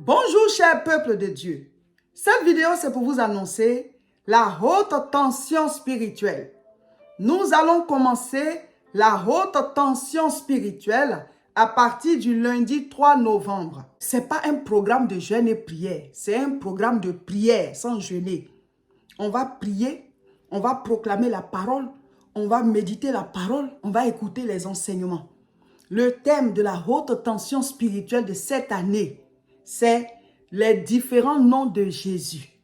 Bonjour cher peuple de Dieu. Cette vidéo c'est pour vous annoncer la haute tension spirituelle. Nous allons commencer la haute tension spirituelle à partir du lundi 3 novembre. Ce n'est pas un programme de jeûne et prière, c'est un programme de prière sans jeûner. On va prier, on va proclamer la parole, on va méditer la parole, on va écouter les enseignements. Le thème de la haute tension spirituelle de cette année, c'est les différents noms de Jésus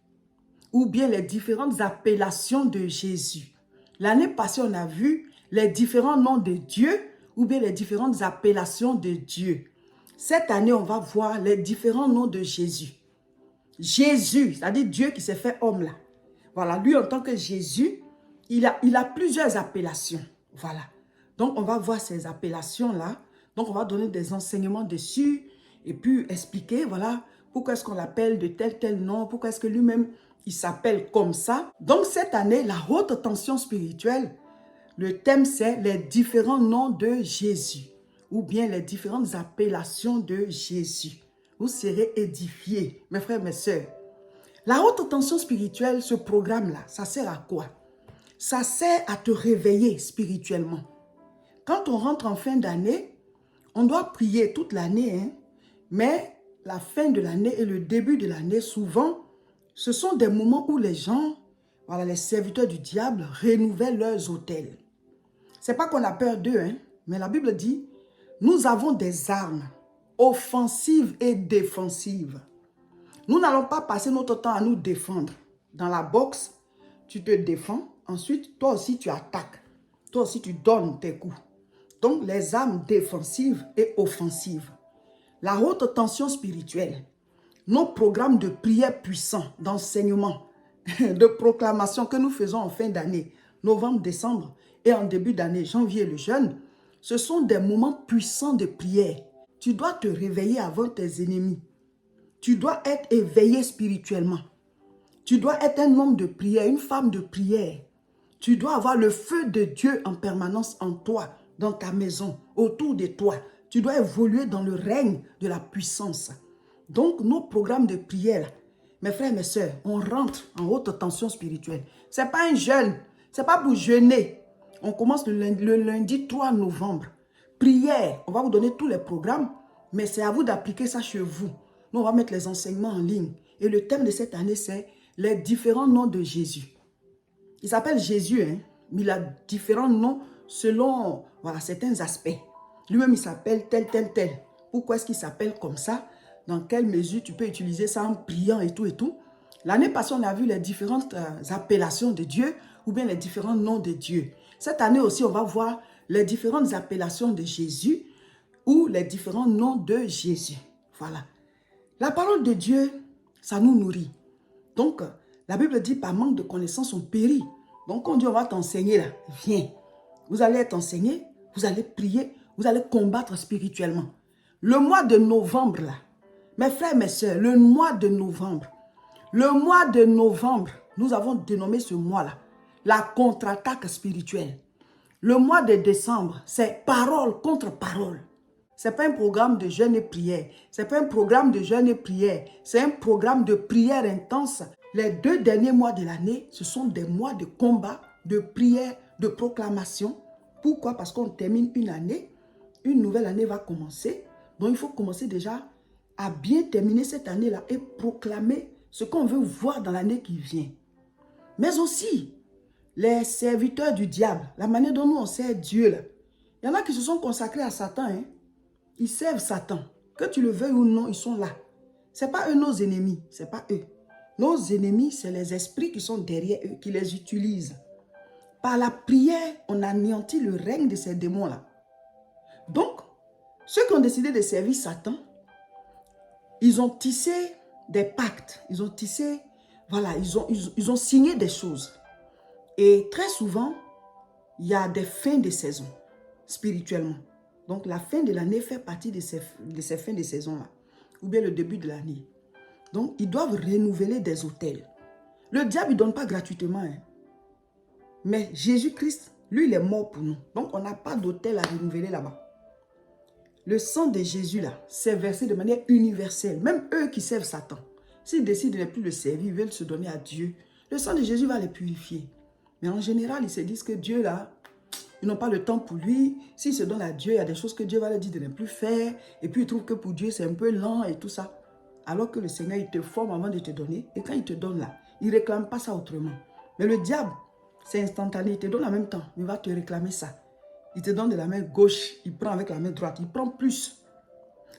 ou bien les différentes appellations de Jésus. L'année passée, on a vu les différents noms de Dieu ou bien les différentes appellations de Dieu. Cette année, on va voir les différents noms de Jésus. Jésus, c'est-à-dire Dieu qui s'est fait homme là. Voilà, lui en tant que Jésus, il a plusieurs appellations. Voilà. Donc, on va voir ces appellations-là. Donc, on va donner des enseignements dessus et puis expliquer, voilà, pourquoi est-ce qu'on l'appelle de tel nom, pourquoi est-ce que lui-même, il s'appelle comme ça. Donc, cette année, la haute tension spirituelle, le thème, c'est les différents noms de Jésus ou bien les différentes appellations de Jésus. Vous serez édifiés, mes frères, mes sœurs. La haute tension spirituelle, ce programme-là, ça sert à quoi? Ça sert à te réveiller spirituellement. Quand on rentre en fin d'année, on doit prier toute l'année, hein? Mais la fin de l'année et le début de l'année, souvent, ce sont des moments où les gens, voilà, les serviteurs du diable, renouvellent leurs autels. Ce n'est pas qu'on a peur d'eux, hein? Mais la Bible dit, nous avons des armes offensives et défensives. Nous n'allons pas passer notre temps à nous défendre. Dans la boxe, tu te défends, ensuite, toi aussi, tu attaques. Toi aussi, tu donnes tes coups. Donc, les armes défensives et offensives. La haute tension spirituelle. Nos programmes de prière puissants, d'enseignement, de proclamation que nous faisons en fin d'année, novembre, décembre et en début d'année, janvier, le jeûne, ce sont des moments puissants de prière. Tu dois te réveiller avant tes ennemis. Tu dois être éveillé spirituellement. Tu dois être un homme de prière, une femme de prière. Tu dois avoir le feu de Dieu en permanence en toi, dans ta maison, autour de toi. Tu dois évoluer dans le règne de la puissance. Donc, nos programmes de prière, mes frères et mes sœurs, on rentre en haute tension spirituelle. Ce n'est pas un jeûne, ce n'est pas pour jeûner. On commence le lundi 3 novembre. Prière, on va vous donner tous les programmes, mais c'est à vous d'appliquer ça chez vous. Nous, on va mettre les enseignements en ligne. Et le thème de cette année, c'est les différents noms de Jésus. Il s'appelle Jésus, hein, mais il a différents noms selon voilà, certains aspects. Lui-même, il s'appelle tel. Pourquoi est-ce qu'il s'appelle comme ça? Dans quelle mesure tu peux utiliser ça en priant et tout et tout? L'année passée, on a vu les différentes appellations de Dieu ou bien les différents noms de Dieu. Cette année aussi, on va voir les différentes appellations de Jésus ou les différents noms de Jésus. Voilà. La parole de Dieu, ça nous nourrit. Donc, la Bible dit, par manque de connaissance, on périt. Donc, quand Dieu va t'enseigner là, viens. Vous allez être enseigné, vous allez prier, vous allez combattre spirituellement. Le mois de novembre là, mes frères, mes sœurs, le mois de novembre, nous avons dénommé ce mois-là la contre-attaque spirituelle. Le mois de décembre, c'est parole contre parole. Ce n'est pas un programme de jeûne et prière. Ce n'est pas un programme de jeûne et prière. C'est un programme de prière intense. Les 2 derniers mois de l'année, ce sont des mois de combat, de prière, de proclamation. Pourquoi? Parce qu'on termine une année. Une nouvelle année va commencer. Donc, il faut commencer déjà à bien terminer cette année-là et proclamer ce qu'on veut voir dans l'année qui vient. Mais aussi, les serviteurs du diable, la manière dont nous on sert Dieu, là. Il y en a qui se sont consacrés à Satan, hein. Ils servent Satan. Que tu le veuilles ou non, ils sont là. Ce n'est pas eux nos ennemis, ce n'est pas eux. Nos ennemis, c'est les esprits qui sont derrière eux, qui les utilisent. Par la prière, on anéantit le règne de ces démons-là. Donc, ceux qui ont décidé de servir Satan, ils ont tissé des pactes. Ils ont tissé, voilà, ils ont signé des choses. Et très souvent, il y a des fins de saison, spirituellement. Donc, la fin de l'année fait partie de ces fins de saison-là. Ou bien le début de l'année. Donc, ils doivent renouveler des autels. Le diable, il ne donne pas gratuitement. Hein. Mais Jésus-Christ, lui, il est mort pour nous. Donc, on n'a pas d'autel à renouveler là-bas. Le sang de Jésus, là, c'est versé de manière universelle. Même eux qui servent Satan, s'ils décident de ne plus le servir, ils veulent se donner à Dieu, le sang de Jésus va les purifier. Mais en général, ils se disent que Dieu, là, ils n'ont pas le temps pour lui. S'ils se donnent à Dieu, il y a des choses que Dieu va leur dire de ne plus faire. Et puis, ils trouvent que pour Dieu, c'est un peu lent et tout ça. Alors que le Seigneur, il te forme avant de te donner. Et quand il te donne là, il ne réclame pas ça autrement. Mais le diable, c'est instantané. Il te donne en même temps. Il va te réclamer ça. Il te donne de la main gauche. Il prend avec la main droite. Il prend plus.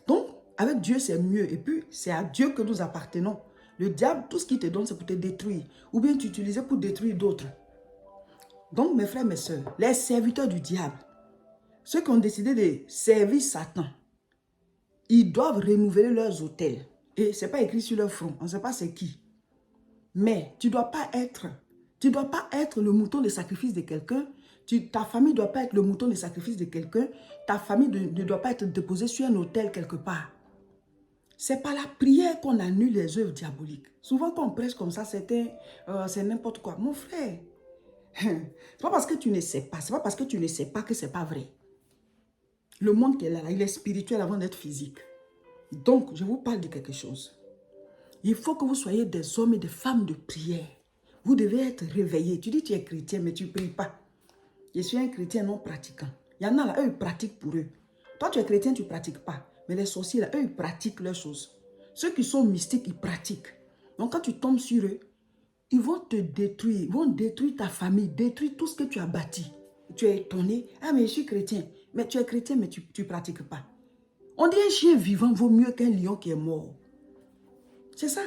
Donc, avec Dieu, c'est mieux. Et puis, c'est à Dieu que nous appartenons. Le diable, tout ce qu'il te donne, c'est pour te détruire. Ou bien tu utilises pour détruire d'autres. Donc, mes frères, mes soeurs, les serviteurs du diable, ceux qui ont décidé de servir Satan, ils doivent renouveler leurs autels. Et ce n'est pas écrit sur leur front, on ne sait pas c'est qui. Mais tu ne dois pas être le mouton de sacrifice de quelqu'un. Ta famille ne doit pas être le mouton de sacrifice de quelqu'un. Ta famille ne doit pas être déposée sur un autel quelque part. C'est par la prière qu'on annule les œuvres diaboliques. Souvent, quand on prêche comme ça, c'est n'importe quoi. Mon frère, c'est pas parce que tu ne sais pas, c'est pas parce que tu ne sais pas que c'est pas vrai. Le monde qui est là, il est spirituel avant d'être physique. Donc, je vous parle de quelque chose. Il faut que vous soyez des hommes et des femmes de prière. Vous devez être réveillés. Tu dis que tu es chrétien, mais tu ne pries pas. Je suis un chrétien non pratiquant. Il y en a là, eux, ils pratiquent pour eux. Toi, tu es chrétien, tu ne pratiques pas. Mais les sorciers, là, eux, ils pratiquent leurs choses. Ceux qui sont mystiques, ils pratiquent. Donc, quand tu tombes sur eux, ils vont te détruire. Ils vont détruire ta famille, détruire tout ce que tu as bâti. Tu es étonné. Ah, mais je suis chrétien. Mais tu es chrétien, mais tu ne pratiques pas. On dit un chien vivant vaut mieux qu'un lion qui est mort. C'est ça.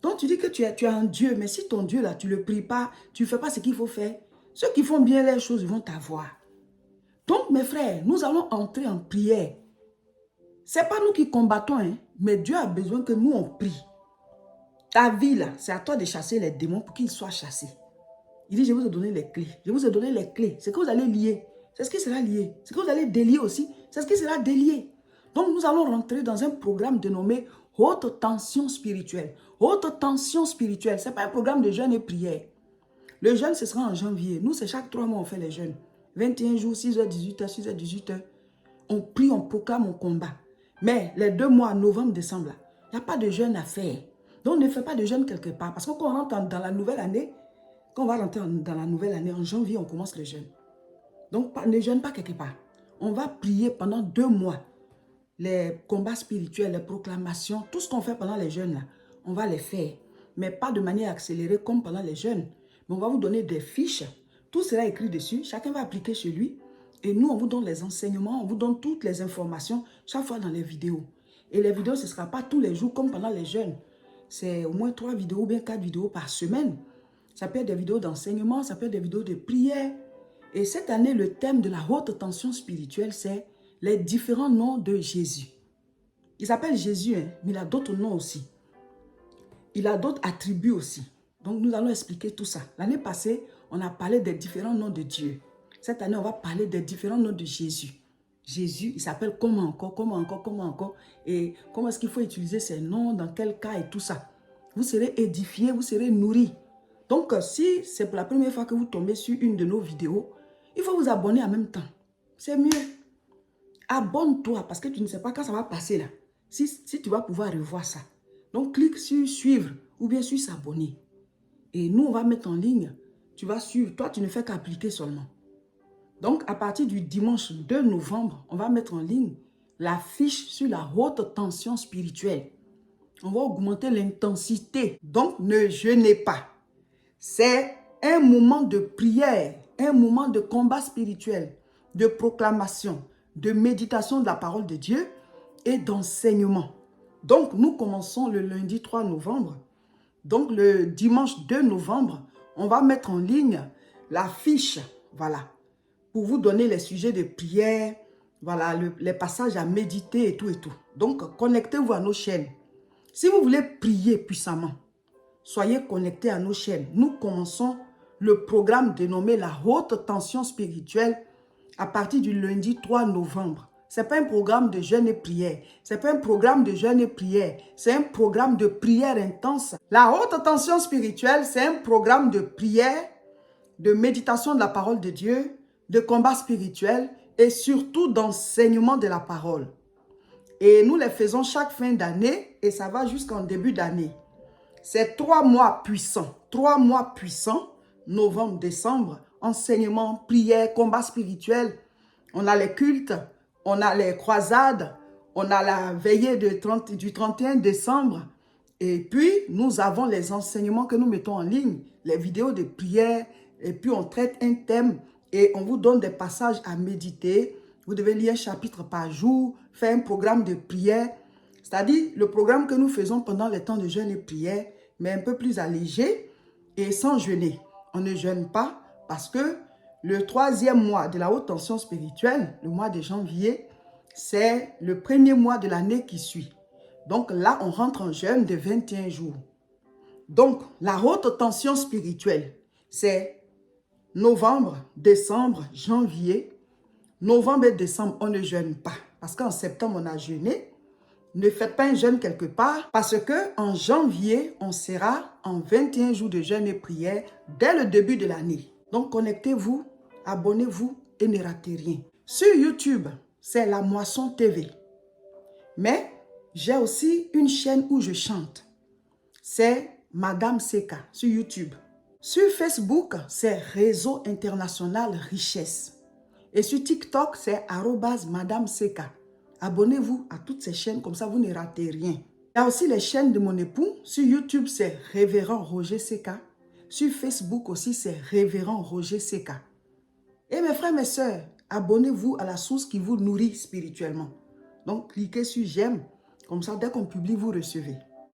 Donc, tu dis que tu es un Dieu, mais si ton Dieu, là, tu ne le pries pas, tu ne fais pas ce qu'il faut faire, ceux qui font bien les choses, ils vont t'avoir. Donc, mes frères, nous allons entrer en prière. Ce n'est pas nous qui combattons, hein, mais Dieu a besoin que nous, on prie. Ta vie, là, c'est à toi de chasser les démons pour qu'ils soient chassés. Il dit, je vous ai donné les clés. Je vous ai donné les clés. C'est ce que vous allez lier. C'est ce qui sera lié. Ce que vous allez délier aussi, c'est ce qui sera délié. Donc, nous allons rentrer dans un programme dénommé haute tension spirituelle. Haute tension spirituelle, ce n'est pas un programme de jeûne et prière. Le jeûne, ce sera en janvier. Nous, c'est chaque 3 mois, on fait les jeûnes. 21 jours, 6h, 18h, 6h, 18h. On prie, on proclame, on combat. Mais les 2 mois, novembre, décembre, il n'y a pas de jeûne à faire. Donc, ne fais pas de jeûne quelque part. Parce que quand on rentre dans la nouvelle année, quand on va rentrer dans la nouvelle année, en janvier, on commence le jeûne. Donc, ne jeûne pas quelque part. On va prier pendant 2 mois. Les combats spirituels, les proclamations, tout ce qu'on fait pendant les jeûnes, là, on va les faire. Mais pas de manière accélérée comme pendant les jeûnes. Mais on va vous donner des fiches. Tout sera écrit dessus. Chacun va appliquer chez lui. Et nous, on vous donne les enseignements, on vous donne toutes les informations chaque fois dans les vidéos. Et les vidéos, ce ne sera pas tous les jours comme pendant les jeûnes. C'est au moins 3 vidéos ou bien 4 vidéos par semaine. Ça peut être des vidéos d'enseignement, ça peut être des vidéos de prière. Et cette année, le thème de la haute tension spirituelle, c'est les différents noms de Jésus. Il s'appelle Jésus, hein, mais il a d'autres noms aussi. Il a d'autres attributs aussi. Donc, nous allons expliquer tout ça. L'année passée, on a parlé des différents noms de Dieu. Cette année, on va parler des différents noms de Jésus. Jésus, il s'appelle comment encore, comment encore, comment encore. Et comment est-ce qu'il faut utiliser ces noms, dans quel cas et tout ça. Vous serez édifiés, vous serez nourris. Donc, si c'est pour la première fois que vous tombez sur une de nos vidéos, il faut vous abonner en même temps. C'est mieux. Abonne-toi parce que tu ne sais pas quand ça va passer là. Si tu vas pouvoir revoir ça. Donc, clique sur suivre ou bien sur s'abonner. Et nous, on va mettre en ligne. Tu vas suivre. Toi, tu ne fais qu'appliquer seulement. Donc, à partir du dimanche 2 novembre, on va mettre en ligne la fiche sur la haute tension spirituelle. On va augmenter l'intensité. Donc, ne jeûnez pas. C'est un moment de prière, un moment de combat spirituel, de proclamation, de méditation de la parole de Dieu et d'enseignement. Donc, nous commençons le lundi 3 novembre. Donc, le dimanche 2 novembre, on va mettre en ligne la fiche, voilà, pour vous donner les sujets de prière, voilà, les passages à méditer et tout et tout. Donc, connectez-vous à nos chaînes. Si vous voulez prier puissamment, soyez connectés à nos chaînes. Nous commençons le programme dénommé la haute tension spirituelle à partir du lundi 3 novembre. Ce n'est pas un programme de jeûne et prière. Ce n'est pas un programme de jeûne et prière. C'est un programme de prière intense. La haute tension spirituelle, c'est un programme de prière, de méditation de la parole de Dieu, de combat spirituel et surtout d'enseignement de la parole. Et nous les faisons chaque fin d'année et ça va jusqu'en début d'année. C'est 3 mois puissants. 3 mois puissants, novembre, décembre, enseignement, prière, combat spirituel. On a les cultes, on a les croisades, on a la veillée du 31 décembre. Et puis, nous avons les enseignements que nous mettons en ligne, les vidéos de prière. Et puis, on traite un thème et on vous donne des passages à méditer. Vous devez lire un chapitre par jour, faire un programme de prière. C'est-à-dire le programme que nous faisons pendant les temps de jeûne et prière, mais un peu plus allégé et sans jeûner. On ne jeûne pas parce que le 3e mois de la haute tension spirituelle, le mois de janvier, c'est le 1er mois de l'année qui suit. Donc là, on rentre en jeûne de 21 jours. Donc, la haute tension spirituelle, c'est novembre, décembre, janvier. Novembre et décembre, on ne jeûne pas. Parce qu'en septembre, on a jeûné. Ne faites pas un jeûne quelque part parce qu'en janvier, on sera en 21 jours de jeûne et prière dès le début de l'année. Donc, connectez-vous, abonnez-vous et ne ratez rien. Sur YouTube, c'est La Moisson TV. Mais j'ai aussi une chaîne où je chante. C'est Madame Seka sur YouTube. Sur Facebook, c'est Réseau International Richesse. Et sur TikTok, c'est @Madame Seka. Abonnez-vous à toutes ces chaînes, comme ça vous ne ratez rien. Il y a aussi les chaînes de mon époux. Sur YouTube, c'est Révérend Roger Seka. Sur Facebook aussi, c'est Révérend Roger Seka. Et mes frères, mes sœurs, abonnez-vous à la source qui vous nourrit spirituellement. Donc, cliquez sur j'aime. Comme ça, dès qu'on publie, vous recevez.